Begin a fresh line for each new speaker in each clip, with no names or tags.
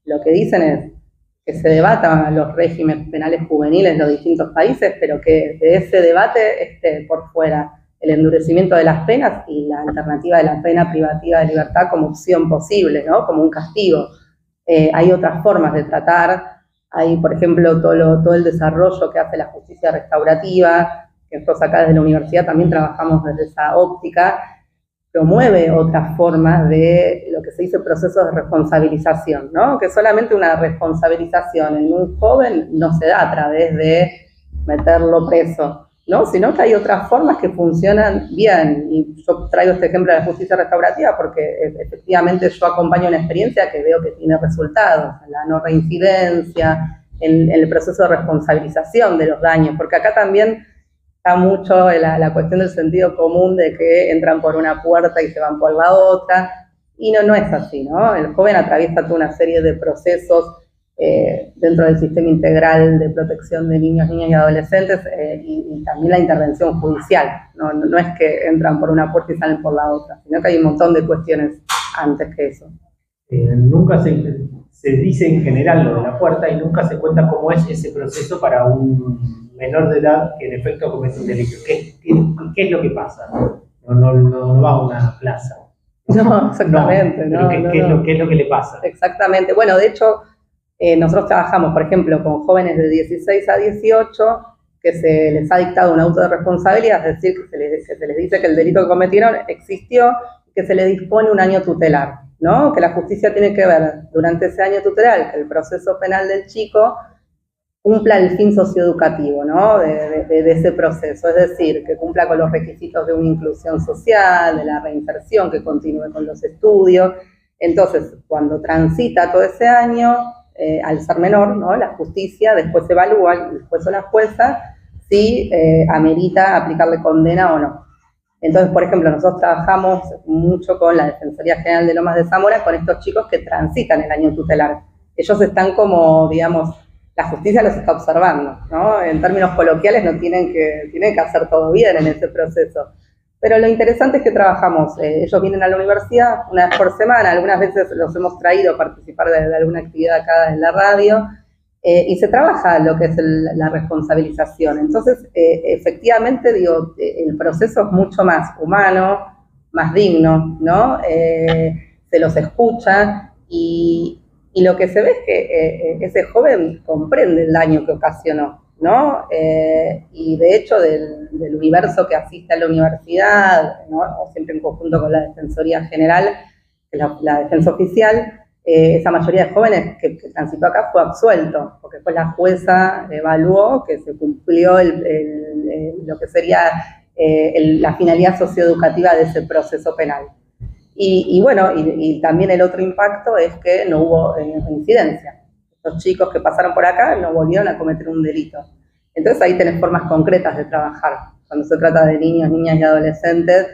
lo que dicen es que se debatan los regímenes penales juveniles en los distintos países, pero que de ese debate esté por fuera el endurecimiento de las penas y la alternativa de la pena privativa de libertad como opción posible, ¿no? Como un castigo. Hay otras formas de tratar, hay, por ejemplo, todo el desarrollo que hace la justicia restaurativa, que nosotros acá desde la universidad también trabajamos desde esa óptica, promueve otras formas de lo que se dice procesos de responsabilización, ¿no? Que solamente una responsabilización en un joven no se da a través de meterlo preso, ¿no? Sino que hay otras formas que funcionan bien. Y yo traigo este ejemplo de la justicia restaurativa porque efectivamente yo acompaño una experiencia que veo que tiene resultados, en la no reincidencia, en el proceso de responsabilización de los daños, porque acá también está mucho la cuestión del sentido común de que entran por una puerta y se van por la otra, y no es así, ¿no? El joven atraviesa toda una serie de procesos dentro del sistema integral de protección de niños, niñas y adolescentes, y también la intervención judicial, ¿no? No es que entran por una puerta y salen por la otra, sino que hay un montón de cuestiones antes que eso.
Nunca se dice en general lo de la puerta y nunca se cuenta cómo es ese proceso para un menor de edad que en efecto comete un delito. ¿Qué es lo que pasa? No va a una plaza.
No, exactamente.
¿Qué es lo que le pasa?
Exactamente. Bueno, de hecho, nosotros trabajamos, por ejemplo, con jóvenes de 16 a 18 que se les ha dictado un auto de responsabilidad, es decir, que se les dice que el delito que cometieron existió, que se le dispone un año tutelar, ¿no? Que la justicia tiene que ver durante ese año tutelar que el proceso penal del chico cumpla el fin socioeducativo, ¿no? de ese proceso, es decir, que cumpla con los requisitos de una inclusión social, de la reinserción, que continúe con los estudios. Entonces, cuando transita todo ese año, al ser menor, ¿no? La justicia después evalúa, el juez o la jueza, si amerita aplicarle condena o no. Entonces, por ejemplo, nosotros trabajamos mucho con la Defensoría General de Lomas de Zamora, con estos chicos que transitan el año tutelar. Ellos están como, digamos, la justicia los está observando, ¿no? En términos coloquiales no tienen que hacer todo bien en ese proceso. Pero lo interesante es que trabajamos, ellos vienen a la universidad una vez por semana, algunas veces los hemos traído a participar de alguna actividad acá en la radio, y se trabaja lo que es la responsabilización. Entonces, efectivamente, digo, el proceso es mucho más humano, más digno, ¿no? Se los escucha y lo que se ve es que ese joven comprende el daño que ocasionó, ¿no? Y de hecho del universo que asiste a la universidad, ¿no? O siempre en conjunto con la Defensoría General, la defensa oficial, esa mayoría de jóvenes que transitó acá fue absuelto, porque después la jueza evaluó que se cumplió lo que sería la finalidad socioeducativa de ese proceso penal. Y bueno, y también el otro impacto es que no hubo reincidencia. Los chicos que pasaron por acá no volvieron a cometer un delito. Entonces ahí tenés formas concretas de trabajar, cuando se trata de niños, niñas y adolescentes,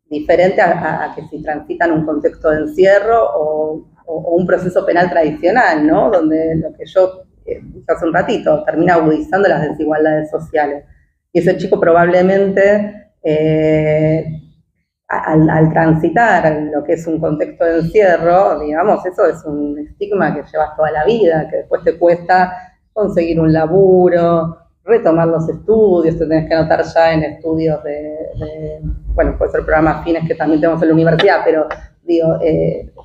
diferente a que si transitan un contexto de encierro o un proceso penal tradicional, ¿no? Donde lo que yo dije hace un ratito, termina agudizando las desigualdades sociales. Y ese chico probablemente, al transitar lo que es un contexto de encierro, digamos, eso es un estigma que llevas toda la vida, que después te cuesta conseguir un laburo, retomar los estudios, te tenés que anotar ya en estudios bueno, puede ser programas fines que también tenemos en la universidad, pero digo,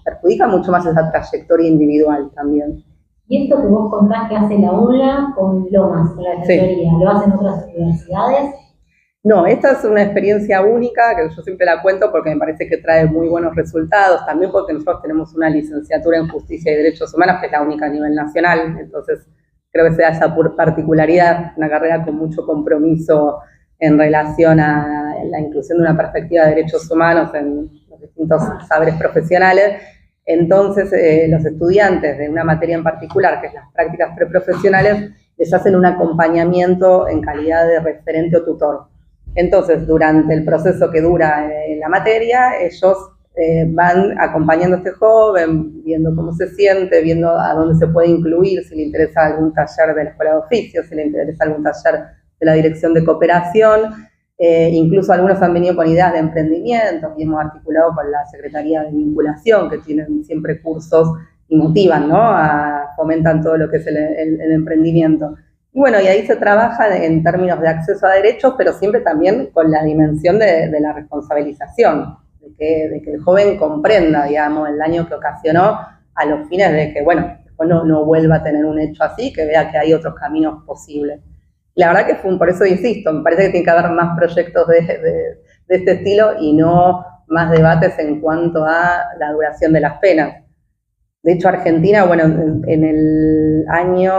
perjudica mucho más esa trayectoria individual también.
Y esto que vos contás que hace la UNLA con Lomas, con la Defensoría, ¿lo hacen otras universidades?
No, esta es una experiencia única que yo siempre la cuento porque me parece que trae muy buenos resultados, también porque nosotros tenemos una licenciatura en Justicia y Derechos Humanos que es la única a nivel nacional, entonces creo que se da esa particularidad, una carrera con mucho compromiso en relación a la inclusión de una perspectiva de derechos humanos en los distintos saberes profesionales. Entonces, los estudiantes de una materia en particular, que es las prácticas preprofesionales, les hacen un acompañamiento en calidad de referente o tutor. Entonces, durante el proceso que dura la materia, ellos van acompañando a este joven, viendo cómo se siente, viendo a dónde se puede incluir, si le interesa algún taller de la Escuela de Oficios, si le interesa algún taller de la Dirección de Cooperación. Incluso algunos han venido con ideas de emprendimiento y hemos articulado con la Secretaría de Vinculación, que tienen siempre cursos y motivan, ¿no? a fomentan todo lo que es el emprendimiento. Y bueno, y ahí se trabaja en términos de acceso a derechos, pero siempre también con la dimensión de la responsabilización, de que el joven comprenda, digamos, el daño que ocasionó a los fines de que, bueno, después no vuelva a tener un hecho así, que vea que hay otros caminos posibles. La verdad que por eso insisto, me parece que tiene que haber más proyectos de este estilo y no más debates en cuanto a la duración de las penas. De hecho, Argentina, bueno, en el año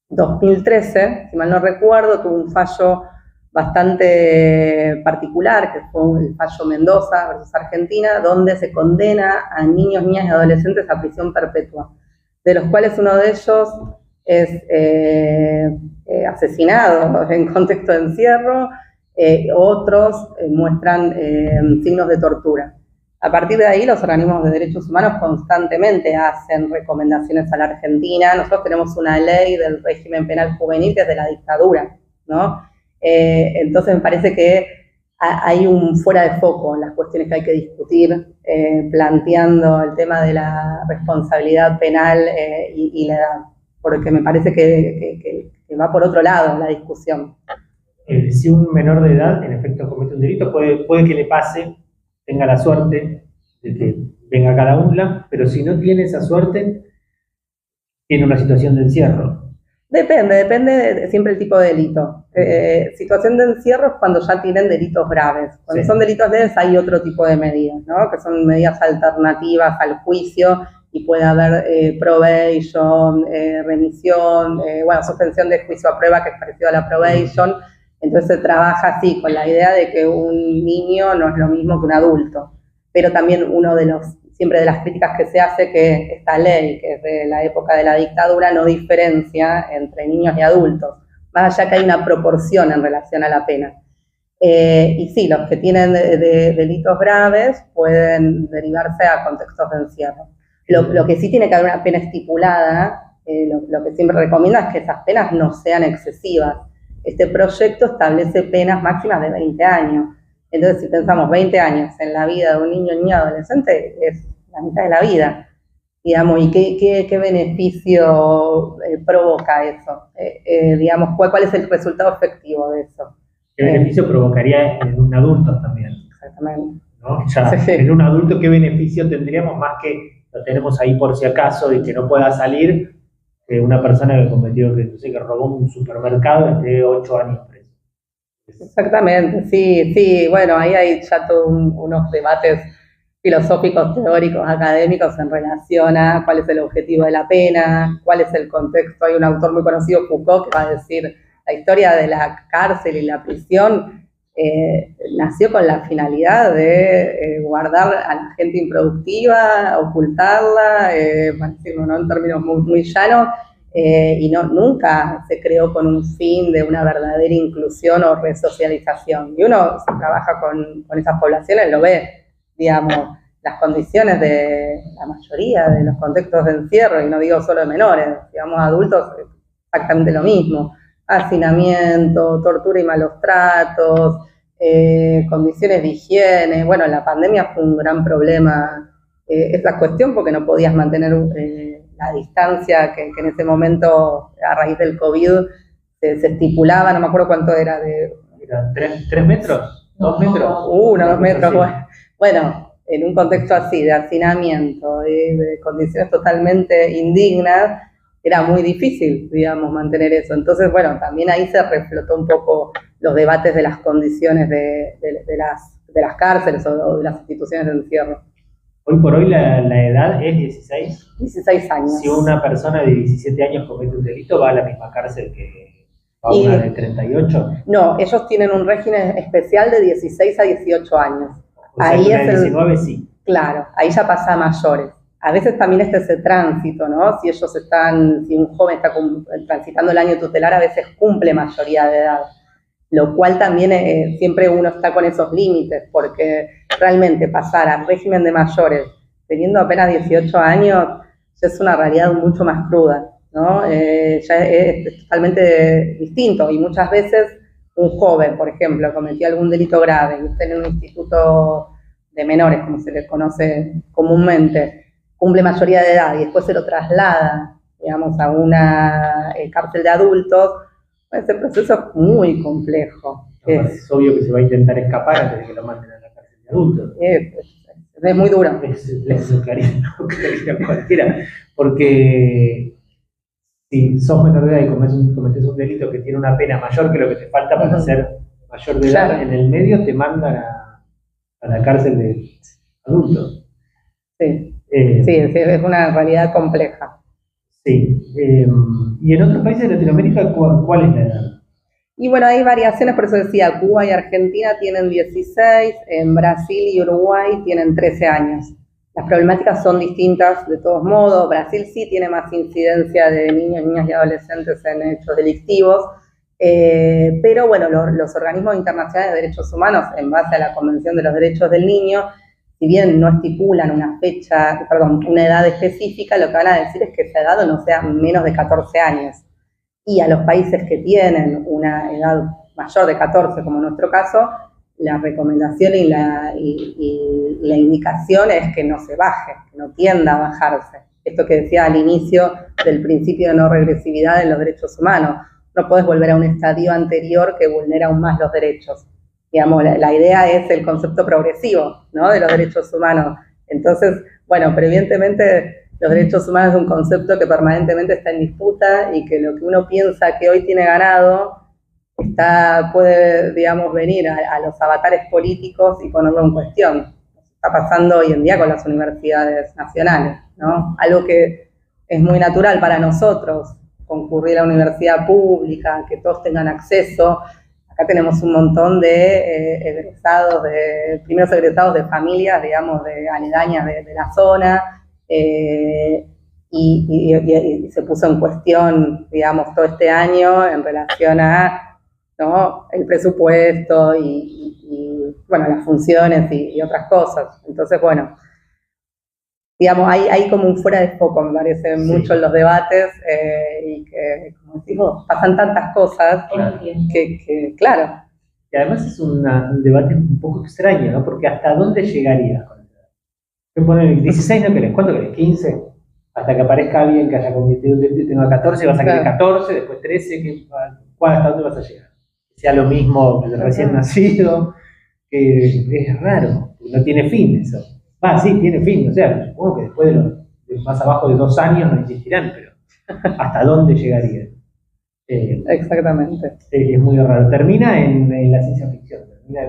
2013, si mal no recuerdo, tuvo un fallo bastante particular, que fue el fallo Mendoza versus Argentina, donde se condena a niños, niñas y adolescentes a prisión perpetua, de los cuales uno de ellos es asesinado en contexto de encierro, otros muestran signos de tortura. A partir de ahí, los organismos de derechos humanos constantemente hacen recomendaciones a la Argentina. Nosotros tenemos una ley del régimen penal juvenil que es de la dictadura, ¿no? Entonces me parece que hay un fuera de foco en las cuestiones que hay que discutir, planteando el tema de la responsabilidad penal y la edad, porque me parece que va por otro lado la discusión.
Si un menor de edad, en efecto, comete un delito, puede que le pase, tenga la suerte de que venga acá a la UNLA, pero si no tiene esa suerte, tiene una situación de encierro.
Depende siempre el tipo de delito. Situación de encierro es cuando ya tienen delitos graves. Cuando son delitos leves hay otro tipo de medidas, ¿no? Que son medidas alternativas al juicio y puede haber probation, remisión, bueno, suspensión de juicio a prueba, que es parecido a la probation. Entonces se trabaja así, con la idea de que un niño no es lo mismo que un adulto. Pero también siempre de las críticas que se hace, que esta ley, que es de la época de la dictadura, no diferencia entre niños y adultos, más allá que hay una proporción en relación a la pena. Y sí, los que tienen delitos graves pueden derivarse a contextos de encierro. Lo que sí tiene que haber una pena estipulada, lo que siempre recomienda es que esas penas no sean excesivas. Este proyecto establece penas máximas de 20 años. Entonces, si pensamos 20 años en la vida de un niño, niña, adolescente, es la mitad de la vida, digamos, y qué beneficio provoca eso, digamos, ¿cuál es el resultado efectivo de eso?
¿Qué beneficio provocaría en un adulto también?
Exactamente.
¿No? Ya, en un adulto, ¿qué beneficio tendríamos más que lo tenemos ahí por si acaso y que no pueda salir? Una persona que cometió, que robó un supermercado esté 8 años preso.
Exactamente, sí, bueno, ahí hay ya todos unos debates filosóficos, teóricos, académicos en relación a cuál es el objetivo de la pena, cuál es el contexto. Hay un autor muy conocido, Foucault, que va a decir la historia de la cárcel y la prisión nació con la finalidad de guardar a la gente improductiva, ocultarla, para decirlo, ¿no?, en términos muy llanos, y nunca se creó con un fin de una verdadera inclusión o resocialización. Y uno, si trabaja con esas poblaciones, lo ve, digamos, las condiciones de la mayoría de los contextos de encierro, y no digo solo de menores, digamos, adultos, exactamente lo mismo. Hacinamiento, tortura y malos tratos, condiciones de higiene. Bueno, la pandemia fue un gran problema esta cuestión, porque no podías mantener la distancia que en ese momento, a raíz del COVID, se estipulaba, no me acuerdo cuánto era.
¿Eran 3 metros? ¿2 metros?
2 metros. Bueno, en un contexto así, de hacinamiento, de condiciones totalmente indignas, era muy difícil, digamos, mantener eso. Entonces, bueno, también ahí se reflotó un poco los debates de las condiciones de las cárceles o de las instituciones de encierro.
Hoy por hoy la edad es 16.
16 años.
Si una persona de 17 años comete un delito, ¿va a la misma cárcel que va una de 38?
No, ellos tienen un régimen especial de 16 a 18 años.
O sea, ahí es 19 sí.
Claro, ahí ya pasa a mayores. A veces también ese tránsito, ¿no? Si un joven está transitando el año tutelar, a veces cumple mayoría de edad, lo cual también siempre uno está con esos límites, porque realmente pasar al régimen de mayores teniendo apenas 18 años ya es una realidad mucho más cruda, ¿no? Ya es totalmente distinto, y muchas veces un joven, por ejemplo, cometió algún delito grave y está en un instituto de menores, como se les conoce comúnmente, cumple mayoría de edad y después se lo traslada, digamos, a una cárcel de adultos, ese proceso es muy complejo.
Es obvio que se va a intentar escapar antes de que lo manden a la cárcel de adultos.
Es muy duro.
Eso clarísimo cualquiera. Porque si sos menor de edad y cometés un delito que tiene una pena mayor que lo que te falta para ser mayor de edad, en el medio te mandan a la cárcel de adultos.
Sí. Sí, es una realidad compleja.
Sí. Y en otros países de Latinoamérica, ¿cuál es la edad?
Y bueno, hay variaciones, por eso decía, Cuba y Argentina tienen 16, en Brasil y Uruguay tienen 13 años. Las problemáticas son distintas de todos modos. Brasil sí tiene más incidencia de niños, niñas y adolescentes en hechos delictivos, pero bueno, los organismos internacionales de derechos humanos, en base a la Convención de los Derechos del Niño, si bien no estipulan una edad específica, lo que van a decir es que esa edad no sea menos de 14 años. Y a los países que tienen una edad mayor de 14, como en nuestro caso, la recomendación y la indicación es que no se baje, que no tienda a bajarse. Esto que decía al inicio del principio de no regresividad en los derechos humanos. No podés volver a un estadio anterior que vulnera aún más los derechos. Digamos, la idea es el concepto progresivo, ¿no?, de los derechos humanos. Entonces, bueno, pero evidentemente los derechos humanos es un concepto que permanentemente está en disputa y que lo que uno piensa que hoy tiene ganado puede, digamos, venir a los avatares políticos y ponerlo en cuestión. Está pasando hoy en día con las universidades nacionales, ¿no? Algo que es muy natural para nosotros, concurrir a la universidad pública, que todos tengan acceso. Acá tenemos un montón de primeros egresados de familias, digamos, de aledañas de la zona, y se puso en cuestión, digamos, todo este año en relación a, ¿no?, el presupuesto y bueno, las funciones y otras cosas. Entonces, bueno, digamos, hay como un fuera de foco, me parece, mucho en los debates, y que, como decimos, pasan tantas cosas que claro.
Y además es un debate un poco extraño, ¿no? Porque ¿hasta dónde llegaría con la edad? ¿Qué poner? 16 no querés, ¿cuánto querés? 15. Hasta que aparezca alguien que haya cometido un delito y tenga 14, vas a querer 14, después 13, ¿hasta dónde vas a llegar? Sea lo mismo que el recién nacido, que es raro, no tiene fin eso. Sí, tiene fin, o sea, supongo que después de más abajo de 2 años no existirán, pero ¿hasta dónde llegaría?
Exactamente.
Es muy raro. Termina en la ciencia ficción, termina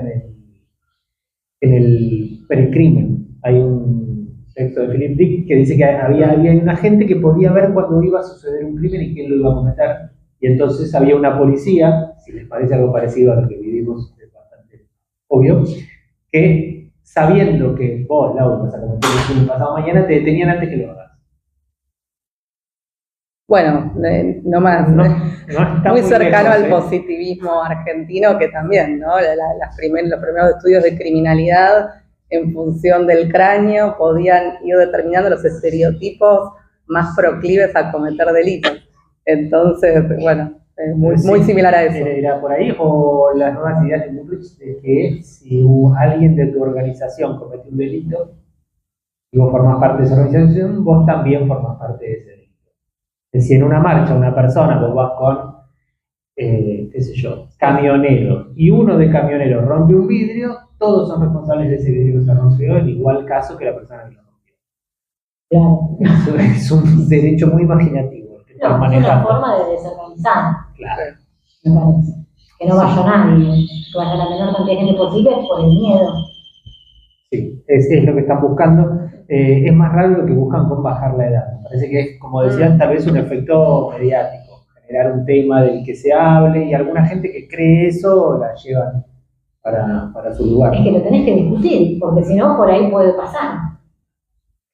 en el precrimen. Hay un texto de Philip Dick que dice que había una gente que podía ver cuando iba a suceder un crimen y quién lo iba a cometer. Y entonces había una policía, si les parece algo parecido a lo que vivimos, es bastante obvio, que sabiendo que vos, Laura, vas a cometer un crimen pasado mañana, te detenían antes que lo hagas.
Bueno, no más, muy cercano al positivismo argentino, que también, ¿no? Los primeros estudios de criminalidad en función del cráneo podían ir determinando los estereotipos más proclives a cometer delitos. Entonces, bueno, muy similar a eso.
¿Era por ahí o las nuevas ideas de Bullrich de que si alguien de tu organización comete un delito y vos formás parte de esa organización, vos también formás parte de ese delito? Si en una marcha una persona, vos vas con, qué sé yo, camioneros, y uno de camioneros rompe un vidrio, todos son responsables de ese vidrio que se rompió, en igual caso que la persona que lo rompió.
Claro.
Eso es un derecho muy imaginativo.
No, es una forma de desorganizar.
Claro.
Me parece. Que no vaya nadie, que vaya la menor cantidad de gente posible por el miedo.
Sí, es lo que están buscando. Es más raro lo que buscan con bajar la edad. Me parece que es, como decían, tal vez un efecto mediático, generar un tema del que se hable, y alguna gente que cree eso la llevan para su lugar.
Es que lo tenés que discutir, porque si no, por ahí puede pasar.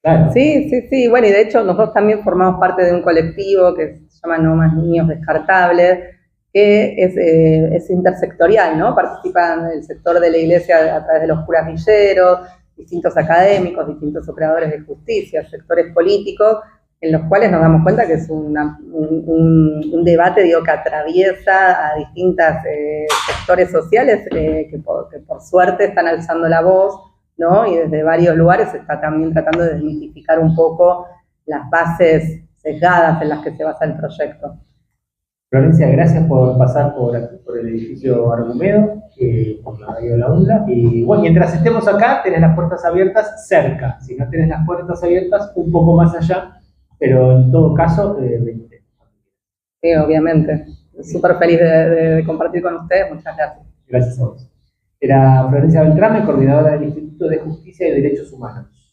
Claro.
Sí, bueno, y de hecho nosotros también formamos parte de un colectivo que se llama No Más Niños Descartables, que es intersectorial, ¿no? Participan el sector de la iglesia a través de los curas villeros, distintos académicos, distintos operadores de justicia, sectores políticos, en los cuales nos damos cuenta que es un debate, digo, que atraviesa a distintos sectores sociales que por suerte están alzando la voz ¿no? Y desde varios lugares se está también tratando de desmitificar un poco las bases sesgadas en las que se basa el proyecto.
Florencia, gracias por pasar por aquí, por el edificio Argumedo, por la radio de la UNLA. Y bueno, mientras estemos acá, tenés las puertas abiertas cerca. Si no tenés las puertas abiertas, un poco más allá, pero en todo caso, venite.
Sí, obviamente. Súper feliz de compartir con ustedes. Muchas gracias.
Gracias a vos. Era Florencia Beltrame, coordinadora del Instituto de Justicia y Derechos Humanos.